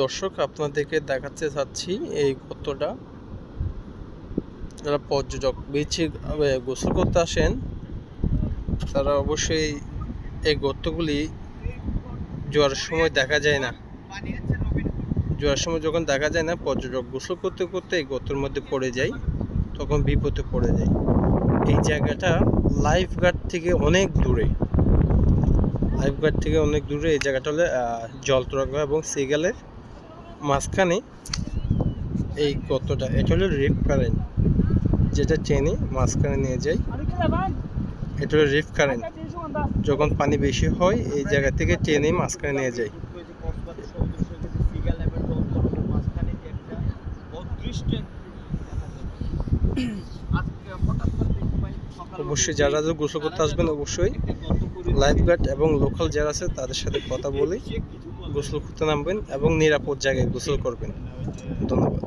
দর্শক, আপনাদেরকে দেখাতে চাচ্ছি এই গর্তটা। যারা পর্যটক বিচে গোসল করতে আসেন তারা অবশ্যই এই গর্তগুলি জোয়ারের সময় দেখা যায় না। জোয়ারের সময় যখন দেখা যায় না, পর্যটক গোসল করতে করতে এই গর্তের মধ্যে পড়ে যায়, তখন বিপদে পড়ে যায়। এই জায়গাটা লাইফ গার্ড থেকে অনেক দূরে। এই জায়গাটা হলে জলতরঙ্গ এবং সিগালের মাঝখানে এই গর্তটা। এটা হলো রিফ কারেন্ট, যেটা ট্রেনে মাঝখানে নিয়ে যায়। এটা হলো রিফ কারেন্ট। যখন পানি বেশি হয় এই জায়গা থেকে ট্রেনে মাঝখানে নিয়ে যায়। অবশ্যই যারা গোসল করতে আসবেন অবশ্যই লাইফ গার্ড এবং লোকাল যারা আছে তাদের সাথে কথা বলে গোসল করতে নামবেন এবং নিরাপদ জায়গায় গোসল করবেন। ধন্যবাদ।